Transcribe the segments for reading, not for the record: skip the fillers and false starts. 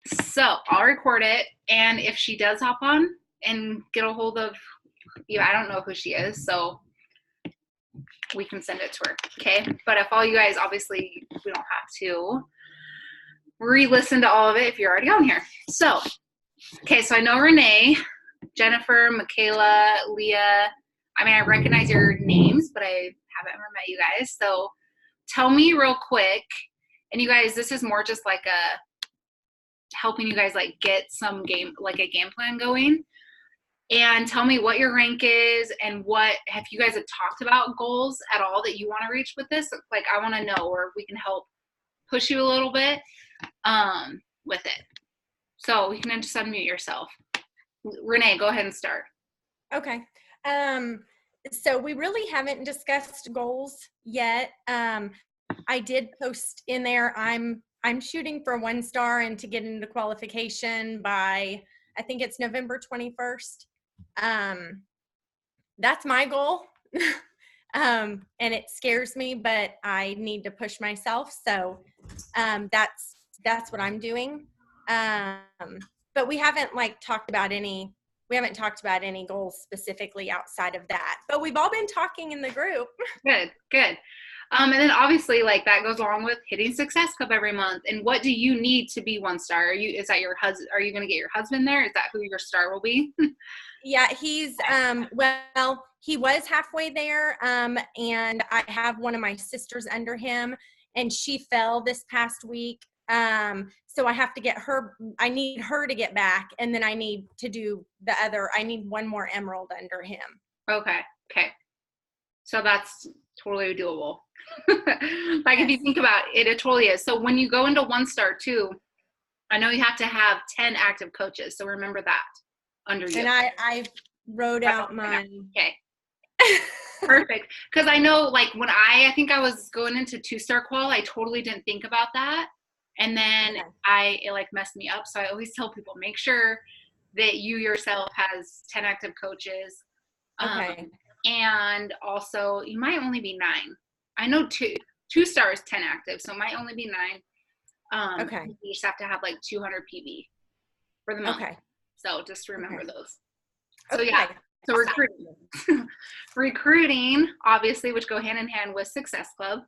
So I'll record it, and if she does hop on and get a hold of you, I don't know who she is, so we can send it to her, okay? But if all you guys, obviously, we don't have to re-listen to all of it if you're already on here. So, okay, so I know Renee, Jennifer, Michaela, Leah. I mean, I recognize your names, but I haven't ever met you guys. So tell me real quick, and you guys, this is more just like helping you guys like get some game, like a game plan going. And tell me what your rank is, and what have you guys have talked about goals at all that you want to reach with this? Like, I want to know, or we can help push you a little bit with it. So you can just unmute yourself. Renee, go ahead and start. Okay. So we really haven't discussed goals yet. I did post in there, I'm shooting for 1 star and to get into qualification by, I think it's November 21st. That's my goal. And it scares me, but I need to push myself. So that's what I'm doing. But we haven't talked about any goals specifically outside of that, but we've all been talking in the group. Good. And then obviously that goes along with hitting Success Club every month. And what do you need to be 1 star? Is that your husband? Are you going to get your husband there? Is that who your star will be? Yeah, he's, well, he was halfway there. And I have one of my sisters under him, and she fell this past week. So I have to get her, I need her to get back, and then I need to do I need 1 more emerald under him. Okay. So that's totally doable. If you think about it, it totally is. So when you go into 1 star too, I know you have to have 10 active coaches. So remember that under you. And I wrote out mine. Okay. Perfect. Because I know when I think I was going into 2-star qual, I totally didn't think about that. And then it messed me up. So I always tell people, make sure that you yourself has 10 active coaches. Okay. And also you might only be 9. I know 2 stars, 10 active. So it might only be 9. Okay. You just have to have 200 PB for the month. Okay. So just remember those. So yeah. So recruiting, obviously, which go hand in hand with Success Club.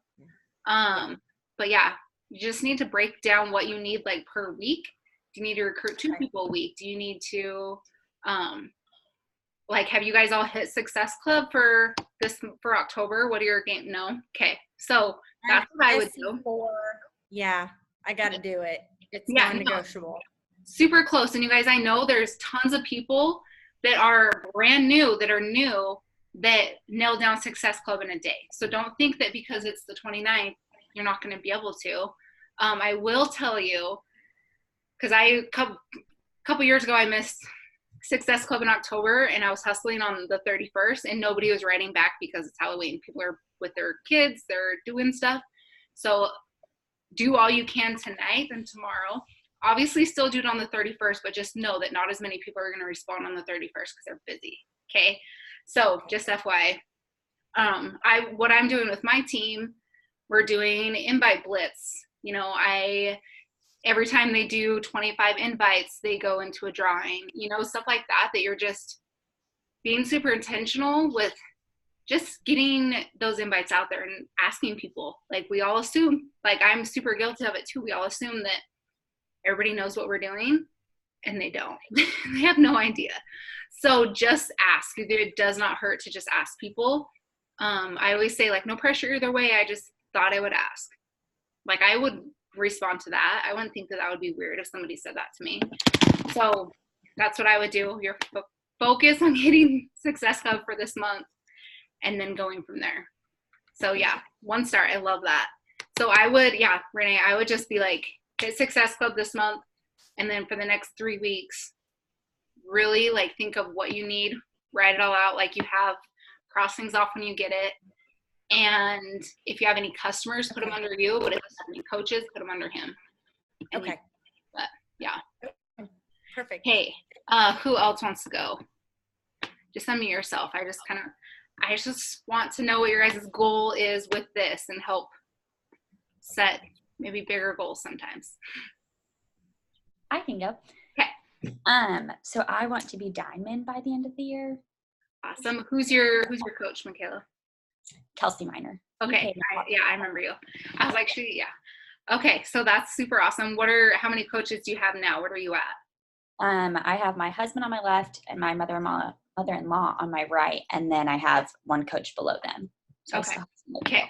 But yeah, you just need to break down what you need per week. Do you need to recruit 2 people a week? Do you need to have you guys all hit Success Club for October? What are your game? No? Okay. So that's what I would do. Yeah, I got to do it. It's non-negotiable. No. Super close. And you guys, I know there's tons of people that are brand new, that nail down Success Club in a day. So don't think that because it's the 29th, you're not going to be able to. I will tell you, because a couple years ago, I missed Success Club in October, and I was hustling on the 31st, and nobody was writing back because it's Halloween. People are with their kids, they're doing stuff. So do all you can tonight and tomorrow. Obviously still do it on the 31st, but just know that not as many people are going to respond on the 31st because they're busy. Okay. So just FYI, what I'm doing with my team, we're doing invite blitz. Every time they do 25 invites, they go into a drawing, stuff like that you're just being super intentional with just getting those invites out there and asking people. We all assume, I'm super guilty of it too. We all assume that everybody knows what we're doing, and they don't. They have no idea. So just ask. It does not hurt to just ask people. I always say no pressure either way. I just thought I would ask. I would respond to that. I wouldn't think that would be weird if somebody said that to me. So that's what I would do. You're focused on hitting Success Club for this month and then going from there. So yeah, 1 star. I love that. So I would, Renee, I would just be hit Success Club this month, and then for the next 3 weeks, really think of what you need, write it all out you have, cross things off when you get it. And if you have any customers, put them under you, but if you have any coaches, put them under him. Okay. But yeah. Perfect. Hey, who else wants to go? Just unmute yourself. I just want to know what your guys' goal is with this and help set maybe bigger goals sometimes. I can go. Okay. So I want to be diamond by the end of the year. Awesome. Who's your coach, Michaela? Kelsey Miner. Okay. I remember you. I was like, yeah. Okay, so that's super awesome. How many coaches do you have now? What are you at? I have my husband on my left and my mother-in-law on my right, and then I have one coach below them. So okay.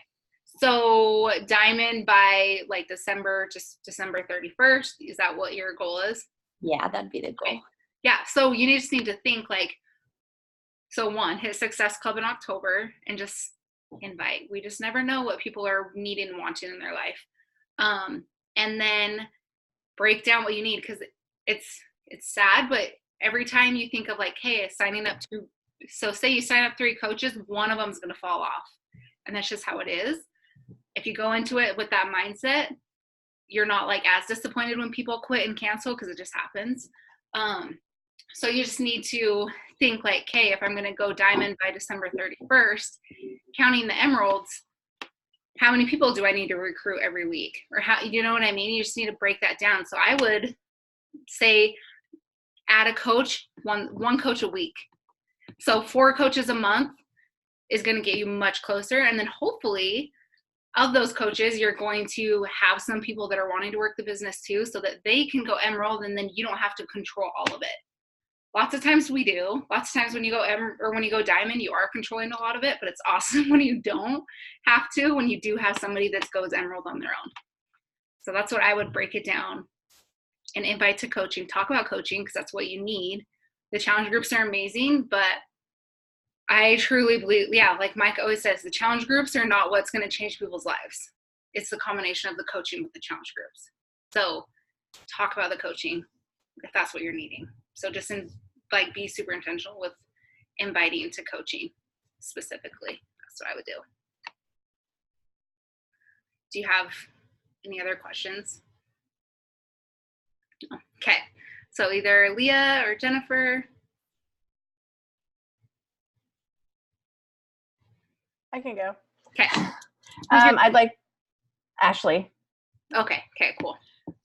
So diamond by like December 31st. Is that what your goal is? Yeah, that'd be the goal. Okay. Yeah. So you just need to think like, so one, hit Success Club in October and just invite. We just never know what people are needing and wanting in their life. And then break down what you need, because it's sad, but every time you think of like, hey, signing up so say you sign up 3 coaches, one of them is going to fall off, and that's just how it is. If you go into it with that mindset, you're not like as disappointed when people quit and cancel, because it just happens. So you just need to think like, hey, if I'm going to go diamond by December 31st, counting the emeralds, how many people do I need to recruit every week? Or how, you know what I mean? You just need to break that down. So I would say add a coach, one coach a week. So 4 coaches a month is going to get you much closer. And then hopefully of those coaches, you're going to have some people that are wanting to work the business too, so that they can go emerald, and then you don't have to control all of it. Lots of times we do. Lots of times when you go when you go diamond, you are controlling a lot of it, but it's awesome when you don't have to, when you do have somebody that goes emerald on their own. So that's what I would break it down and invite to coaching. Talk about coaching, because that's what you need. The challenge groups are amazing, but I truly believe, like Mike always says, the challenge groups are not what's going to change people's lives. It's the combination of the coaching with the challenge groups. So talk about the coaching if that's what you're needing. So just be super intentional with inviting to coaching specifically. That's what I would do. Do you have any other questions? Okay. So either Leah or Jennifer. I can go. Okay. I'd like Ashley. Okay, cool.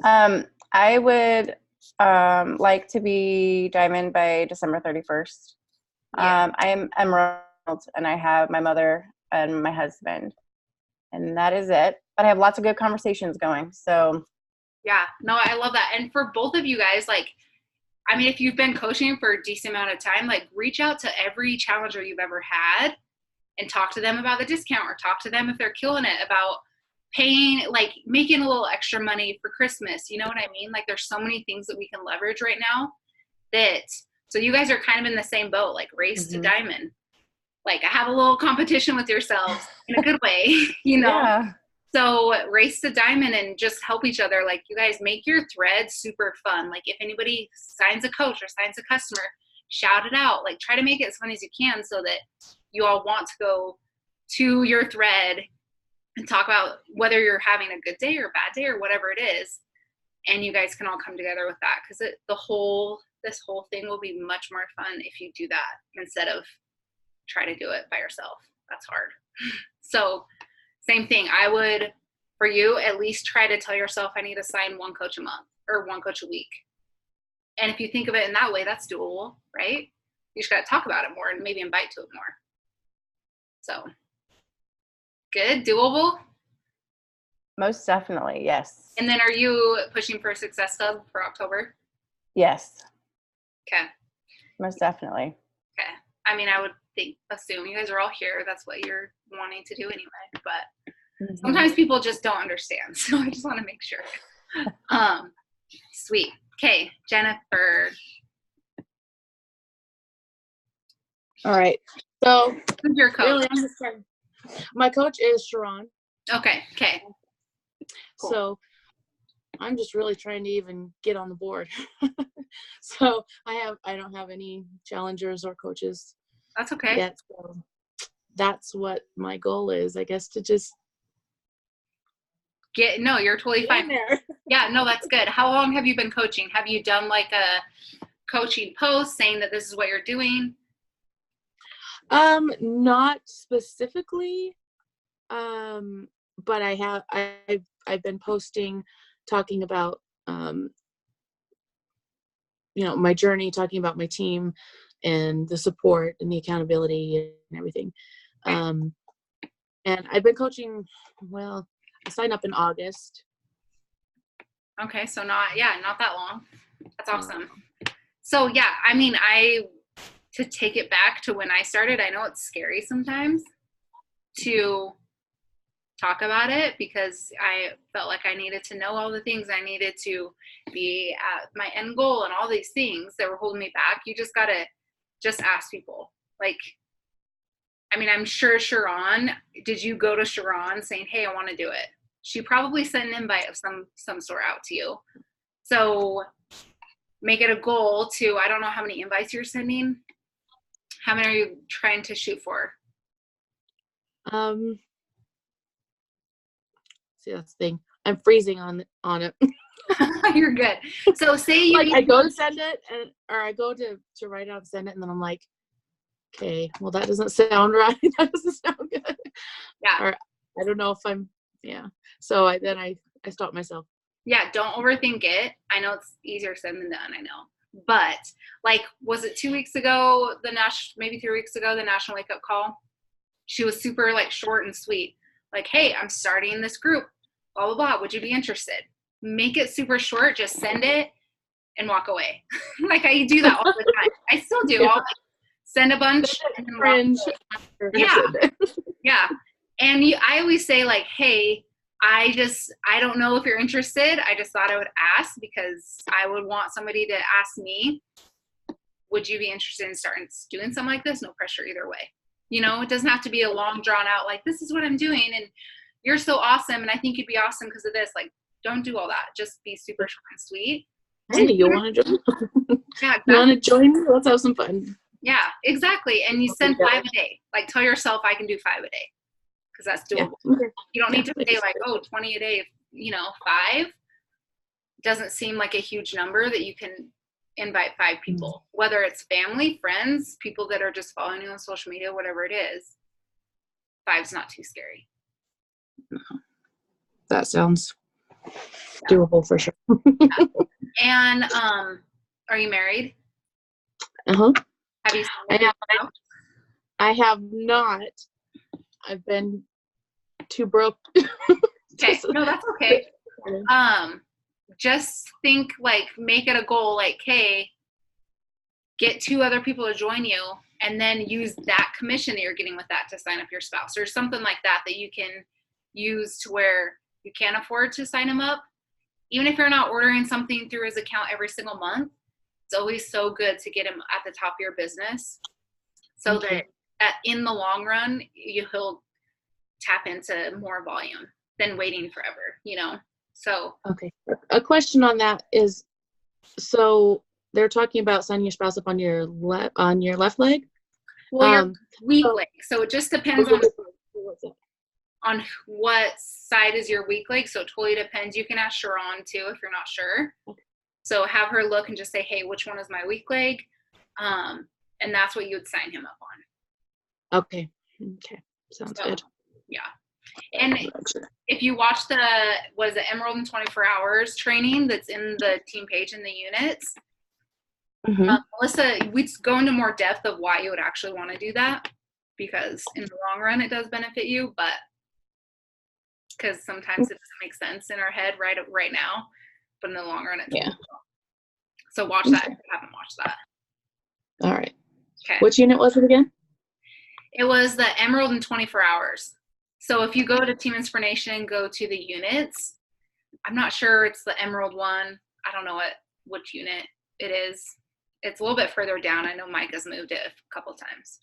I would like to be diamond by December 31st. Yeah. I am emerald, and I have my mother and my husband, and that is it. But I have lots of good conversations going. So yeah, no, I love that. And for both of you guys, like, I mean, if you've been coaching for a decent amount of time, like, reach out to every challenger you've ever had and talk to them about the discount, or talk to them if they're killing it about paying, like making a little extra money for Christmas. You know what I mean? Like, there's so many things that we can leverage right now so you guys are kind of in the same boat, like race to diamond. Like, have a little competition with yourselves in a good way, you know? Yeah. So race to diamond and just help each other. Like, you guys make your thread super fun. Like, if anybody signs a coach or signs a customer, shout it out. Like, try to make it as fun as you can, so that you all want to go to your thread and talk about whether you're having a good day or a bad day or whatever it is. And you guys can all come together with that, because this whole thing will be much more fun if you do that instead of try to do it by yourself. That's hard. So same thing. I would, for you, at least try to tell yourself, I need to sign 1 coach a month or 1 coach a week. And if you think of it in that way, that's doable, right? You just got to talk about it more and maybe invite to it more. So good, doable? Most definitely, yes. And then are you pushing for a Success Club for October? Yes. Okay. Most definitely. Okay. I mean, I would assume you guys are all here. That's what you're wanting to do anyway. But sometimes people just don't understand. So I just want to make sure. Sweet. Okay, Jennifer. All right. So who's your coach? Really, I'm just trying. My coach is Sharon. Okay. Cool. So I'm just really trying to even get on the board. So I don't have any challengers or coaches. That's okay. Yet, so that's what my goal is, I guess, to just you're totally fine. There. Yeah, no, that's good. How long have you been coaching? Have you done like a coaching post saying that this is what you're doing? Not specifically. But I've been posting, talking about my journey, talking about my team and the support and the accountability and everything. And I've been coaching, well, I signed up in August. Okay, so not that long. That's awesome. So yeah, I mean, to take it back to when I started, I know it's scary sometimes to talk about it because I felt like I needed to know all the things I needed to be at my end goal and all these things that were holding me back. You just gotta ask people. Like, I mean, I'm sure Sharon, did you go to Sharon saying, hey, I want to do it? She probably sent an invite of some sort out to you. So make it a goal to, I don't know how many invites you're sending. How many are you trying to shoot for? See, that's the thing. I'm freezing on it. You're good. So say you I go to send it, or I go to write out and send it, and then I'm like, okay, well, that doesn't sound right. That doesn't sound good. Yeah. Or I don't know if I'm, So I stop myself. Yeah, don't overthink it. I know it's easier said than done, I know. But like, was it 2 weeks ago, maybe 3 weeks ago, the National Wake Up Call? She was super like short and sweet. Like, hey, I'm starting this group, blah, blah, blah. Would you be interested? Make it super short. Just send it and walk away. Like I do that all the time. I still do. Yeah. I'll like, send a bunch and then Cringe. Yeah. Yeah. And I always say like, hey, I don't know if you're interested. I just thought I would ask because I would want somebody to ask me, would you be interested in starting doing something like this? No pressure either way. It doesn't have to be a long drawn out, like, this is what I'm doing. And you're so awesome. And I think you'd be awesome because of this. Like, don't do all that. Just be super short and sweet. Hey, you want to join? Yeah, exactly. You want to join me? Let's have some fun. Yeah, exactly. And you send 5 a day. Like, tell yourself I can do 5 a day because that's doable. Yeah. Okay. You don't need to say like, 20 a day. 5 doesn't seem like a huge number that you can invite 5 people, whether it's family, friends, people that are just following you on social media, whatever it is. 5's not too scary. That sounds doable for sure. Yeah. And are you married? Uh-huh. Have you I have not. I've been too broke. Okay. No, that's okay. Just think, like, make it a goal, like, hey, get 2 other people to join you and then use that commission that you're getting with that to sign up your spouse or something like that you can use to where you can't afford to sign him up. Even if you're not ordering something through his account every single month, it's always so good to get him at the top of your business so that in the long run, he'll tap into more volume than waiting forever, So. Okay. A question on that is, so they're talking about signing your spouse up on your left leg? Well, your weak leg. So it just depends on what side is your weak leg. So it totally depends. You can ask Sharon too if you're not sure. Okay. So have her look and just say, hey, which one is my weak leg? And that's what you would sign him up on. Okay. Sounds good. Yeah. And if you watch the Emerald in 24 Hours training that's in the team page in the units, Melissa, we'd go into more depth of why you would actually want to do that because in the long run it does benefit you, but because sometimes it doesn't make sense in our head right now, but in the long run it does. So watch that if you haven't watched that. All right. Okay. Which unit was it again? It was the Emerald in 24 Hours. So if you go to Team Inspiration, go to the units. I'm not sure it's the Emerald one. I don't know which unit it is. It's a little bit further down. I know Mike has moved it a couple times.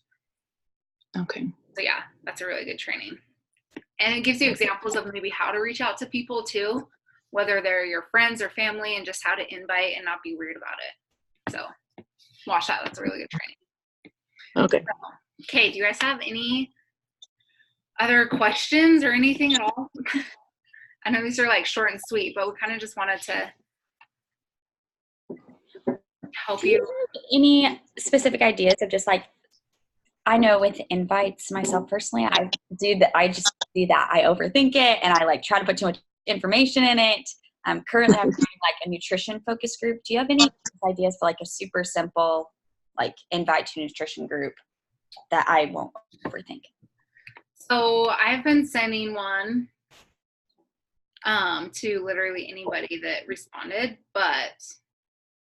Okay. So yeah, that's a really good training. And it gives you examples of maybe how to reach out to people too, whether they're your friends or family, and just how to invite and not be weird about it. So watch that. That's a really good training. Okay. Okay, do you guys have any other questions or anything at all? I know these are like short and sweet, but we kind of just wanted to help you. Any specific ideas of just like, I know with invites myself personally, I just do that. I overthink it and I like try to put too much information in it. Currently I'm doing like a nutrition focus group. Do you have any ideas for like a super simple, like invite to nutrition group that I won't overthink? So I've been sending one to literally anybody that responded, but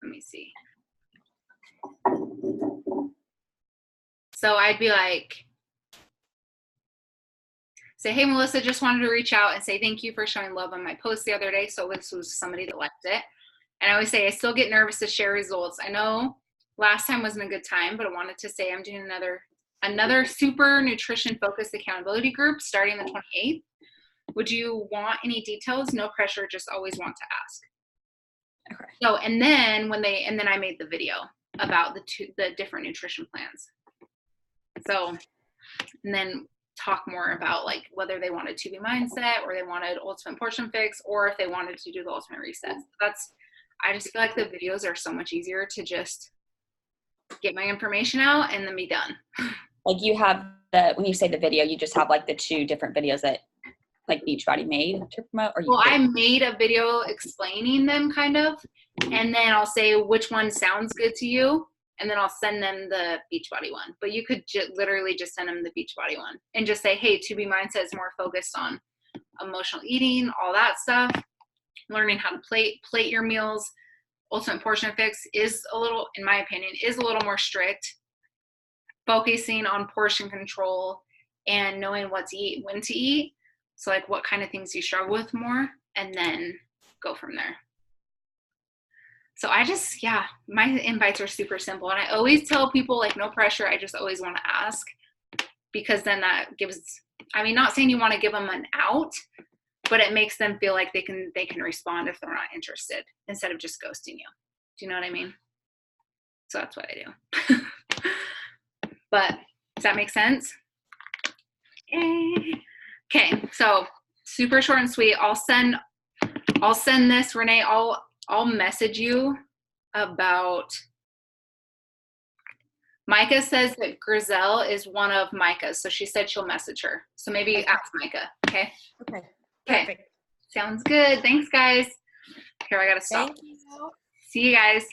let me see. So I'd be like, say, hey, Melissa, just wanted to reach out and say thank you for showing love on my post the other day. So this was somebody that liked it. And I always say, I still get nervous to share results. I know last time wasn't a good time, but I wanted to say I'm doing another super nutrition focused accountability group starting the 28th. Would you want any details? No pressure, just always want to ask. Okay. So, and then I made the video about the different nutrition plans. So, and then talk more about like whether they wanted 2B mindset or they wanted ultimate portion fix, or if they wanted to do the ultimate reset. I just feel like the videos are so much easier to just get my information out and then be done. Like you have when you say the video, you just have like the 2 different videos that like Beachbody made to promote, or I made a video explaining them kind of, and then I'll say which one sounds good to you, and then I'll send them the Beachbody one. But you could literally just send them the Beachbody one and just say, hey, 2B mindset is more focused on emotional eating, all that stuff, learning how to plate your meals. Ultimate portion fix is a little, in my opinion, is a little more strict, focusing on portion control and knowing what to eat, when to eat. So like what kind of things you struggle with more, and then go from there. So my invites are super simple. And I always tell people like no pressure. I just always want to ask, because then that gives, not saying you want to give them an out, but it makes them feel like they can respond if they're not interested instead of just ghosting you. Do you know what I mean? So that's what I do. But does that make sense? Yay. Okay, so super short and sweet. I'll send this, Renee. I'll message you about. Micah says that Grizel is one of Micah's, so she said she'll message her. So maybe ask Micah. Okay. Okay. Okay. Perfect. Sounds good. Thanks, guys. Here, I gotta stop. Thank you. See you guys.